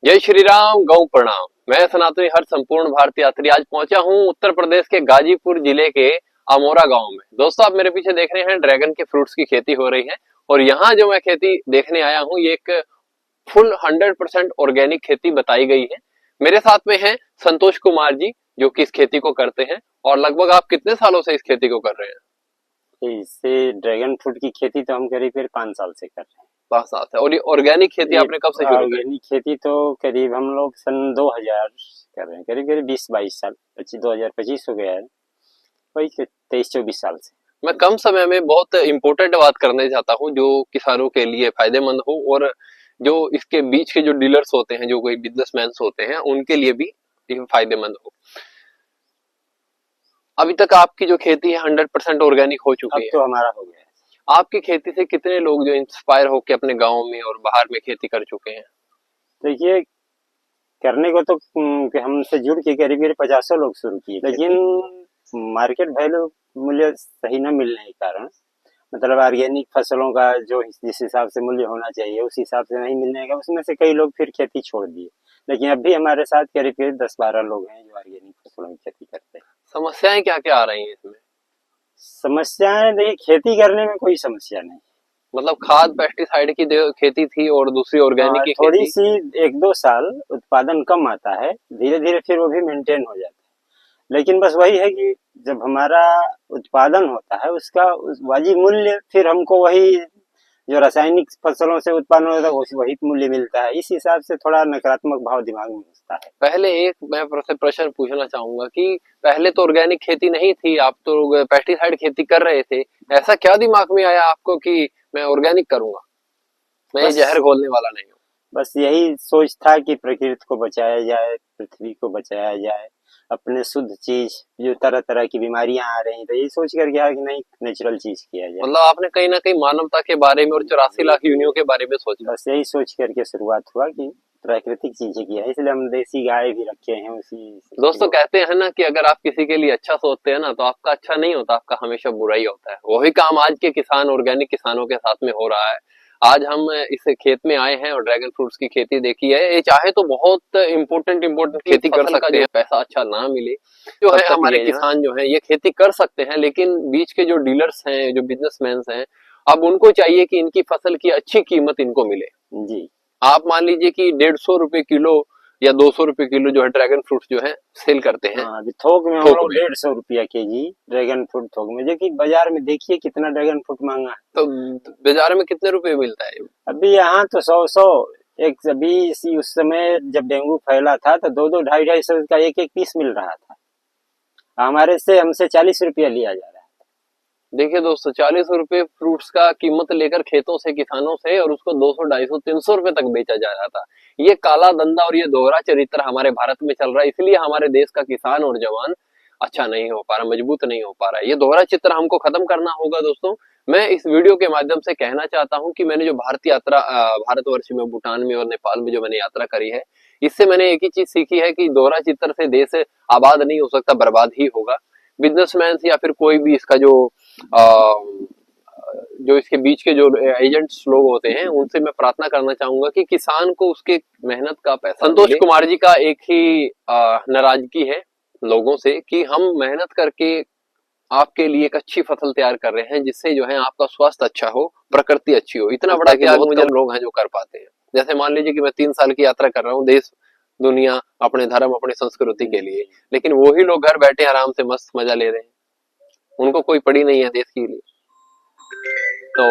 जय श्री राम, गौ प्रणाम। मैं सनातनी हर संपूर्ण भारतीय यात्री आज पहुंचा हूं उत्तर प्रदेश के गाजीपुर जिले के अमोरा गांव में। दोस्तों, आप मेरे पीछे देख रहे हैं ड्रैगन के फ्रूट्स की खेती हो रही है। और यहाँ जो मैं खेती देखने आया हूँ ये एक फुल 100% ऑर्गेनिक खेती बताई गई है। मेरे साथ में है संतोष कुमार जी, जो कि इस खेती को करते हैं। और लगभग आप कितने सालों से इस खेती को कर रहे हैं? इससे ड्रैगन फ्रूट की खेती तो हम करीब फिर 5 साल से कर रहे हैं। 5 साल से। और ये ऑर्गेनिक खेती ये आपने कब से शुरू करी? ऑर्गेनिक खेती तो करीब हम लोग सन 2000 कर रहे हैं, करीब करीब 20-22 साल, 2025 हो गया है, वही 23-24 साल से। मैं कम समय में बहुत इम्पोर्टेंट बात करने चाहता हूँ जो किसानों के लिए फायदेमंद हो, और जो इसके बीच के जो डीलर्स होते हैं, जो कोई बिजनेसमैन होते हैं, उनके लिए भी ये फायदेमंद हो। अभी तक आपकी जो खेती है 100% ऑर्गेनिक हो अब चुकी है। तो हमारा हो गया है। आपकी खेती से कितने लोग जो इंस्पायर होकर अपने गाँव में और बाहर में खेती कर चुके हैं? देखिए, करने को तो कि हमसे जुड़ के करीब करीब 50 लोग शुरू किए, लेकिन मार्केट वैल्यू मूल्य सही न मिलने के कारण, मतलब ऑर्गेनिक फसलों का जो जिस हिसाब से मूल्य होना चाहिए उस हिसाब से नहीं मिलने का, उसमें से कई लोग फिर खेती छोड़ दिए। लेकिन अब भी हमारे साथ करीब करीब 10-12 लोग हैं जो ऑर्गेनिक फसलों की खेती करते हैं। समस्याएं क्या क्या आ रही हैं इसमें? समस्याएं, देखिए, खेती करने में कोई समस्या नहीं। मतलब खाद पेस्टिसाइड की खेती थी और दूसरी ऑर्गेनिक हाँ, की थोड़ी खेती। सी 1-2 साल उत्पादन कम आता है, धीरे धीरे फिर वो भी मेंटेन हो जाता है। लेकिन बस वही है कि जब हमारा उत्पादन होता है उसका वाजिब मूल्य फिर हमको वही जो रासायनिक फसलों से उत्पन्न होता है वही मूल्य मिलता है। इस हिसाब से थोड़ा नकारात्मक भाव दिमाग में घुसता है। पहले एक मैं प्रश्न पूछना चाहूंगा कि पहले तो ऑर्गेनिक खेती नहीं थी, आप तो पेस्टिसाइड खेती कर रहे थे। ऐसा क्या दिमाग में आया आपको कि मैं ऑर्गेनिक करूंगा, मैं ये जहर बस घोलने वाला नहीं हूँ? बस यही सोच था कि प्रकृति को बचाया जाए, पृथ्वी को बचाया जाए, अपने शुद्ध चीज, जो तरह तरह की बीमारियां आ रही, तो यही सोच कर गया कि नहीं, नेचुरल चीज किया जाए। मतलब आपने कहीं ना कहीं मानवता के बारे में और 84 लाख यूनियों के बारे में सोचा। बस यही सोच करके शुरुआत हुआ कि प्राकृतिक चीजें किया है, इसलिए हम देसी गाय भी रखे हैं उसी दोस्तों, से। कहते हैं ना कि अगर आप किसी के लिए अच्छा सोचते हैं ना, तो आपका अच्छा नहीं होता, आपका हमेशा बुरा ही होता है। वही काम आज के किसान, ऑर्गेनिक किसानों के साथ में हो रहा है। आज हम इस खेत में आए हैं और ड्रैगन फ्रूट्स की खेती देखी है। ये चाहे तो बहुत इम्पोर्टेंट खेती कर सकते हैं, पैसा अच्छा ना मिले जो है, हमारे किसान जो है ये खेती कर सकते हैं। लेकिन बीच के जो डीलर्स हैं, जो बिजनेसमैन हैं, अब उनको चाहिए कि इनकी फसल की अच्छी कीमत इनको मिले। जी, आप मान लीजिए कि 150 रुपए किलो या 200 रुपए किलो जो है ड्रैगन फ्रूट जो है सेल करते हैं हाँ, अभी थोक में हम थोक लोग में। 150 रुपया केजी ड्रैगन फ्रूट थोक में, जो कि बाजार में देखिए कितना ड्रैगन फ्रूट महंगा है। तो बाजार में कितने रुपए मिलता है? अभी यहाँ तो 100-100, एक अभी इसी उस समय जब डेंगू फैला था तो 2-2, 250-250 का एक एक पीस मिल रहा था। हमारे से हमसे 40 रुपया लिया जा रहा है। देखिए दोस्तों, 40 रुपए फ्रूट्स का कीमत लेकर खेतों से, किसानों से, और उसको 200, 250, 300 रुपए तक बेचा जा रहा था। ये काला धंधा और ये दोहरा चरित्र हमारे भारत में चल रहा है। इसलिए हमारे देश का किसान और जवान अच्छा नहीं हो पा रहा, मजबूत नहीं हो पा रहा है। ये दोहरा चित्र हमको खत्म करना होगा। दोस्तों, मैं इस वीडियो के माध्यम से कहना चाहता हूँ कि मैंने जो भारतीय यात्रा, भारतवर्ष में, भूटान में और नेपाल में जो मैंने यात्रा करी है, इससे मैंने एक ही चीज सीखी है कि दोहरा चित्र से देश आबाद नहीं हो सकता, बर्बाद ही होगा। बिजनेसमैन या फिर कोई भी इसका जो इसके बीच के जो एजेंट्स लोग होते हैं, उनसे मैं प्रार्थना करना चाहूंगा कि किसान को उसके मेहनत का पैसा। संतोष कुमार जी का एक ही नाराजगी है लोगों से कि हम मेहनत करके आपके लिए एक अच्छी फसल तैयार कर रहे हैं, जिससे जो है आपका स्वास्थ्य अच्छा हो, प्रकृति अच्छी हो। इतना बड़ा त्याग मुझे लोग हैं जो कर पाते हैं। जैसे मान लीजिए कि मैं 3 साल की यात्रा कर रहा हूँ, देश दुनिया, अपने धर्म, अपनी संस्कृति के लिए, लेकिन वही लोग घर बैठे आराम से मस्त मजा ले रहे हैं। उनको कोई पड़ी नहीं है देश के लिए। तो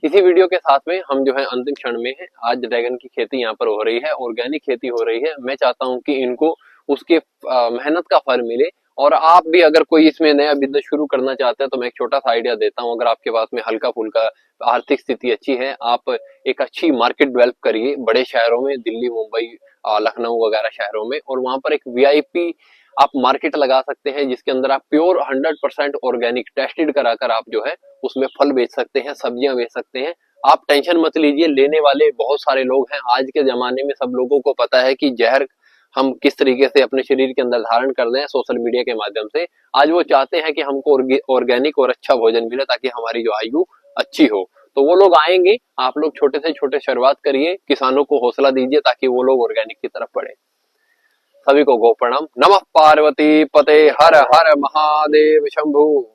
इसी वीडियो के साथ में हम जो है अंतिम क्षण में है। आज ड्रैगन की खेती यहाँ पर हो रही है, ऑर्गेनिक खेती हो रही है। मैं चाहता हूँ कि इनको उसके मेहनत का फल मिले। और आप भी अगर कोई इसमें नया बिजनेस शुरू करना चाहते हैं तो मैं एक छोटा सा आइडिया देता हूँ। अगर आपके पास में हल्का फुल्का आर्थिक स्थिति अच्छी है, आप एक अच्छी मार्केट डेवलप करिए बड़े शहरों में, दिल्ली, मुंबई, लखनऊ वगैरह शहरों में, और वहां पर एक वीआईपी आप मार्केट लगा सकते हैं, जिसके अंदर आप प्योर 100% ऑर्गेनिक टेस्टेड कराकर आप जो है उसमें फल बेच सकते हैं, सब्जियां बेच सकते हैं। आप टेंशन मत लीजिए, लेने वाले बहुत सारे लोग हैं। आज के जमाने में सब लोगों को पता है कि जहर हम किस तरीके से अपने शरीर के अंदर धारण कर रहे हैं सोशल मीडिया के माध्यम से। आज वो चाहते हैं कि हमको ऑर्गेनिक और अच्छा भोजन मिले ताकि हमारी जो आयु अच्छी हो। तो वो लोग आएंगे, आप लोग छोटे से छोटे शुरुआत करिए, किसानों को हौसला दीजिए ताकि वो लोग ऑर्गेनिक की तरफ बढ़े। सभी को गो प्रणाम। नमः पार्वती पते, हर हर महादेव शंभु।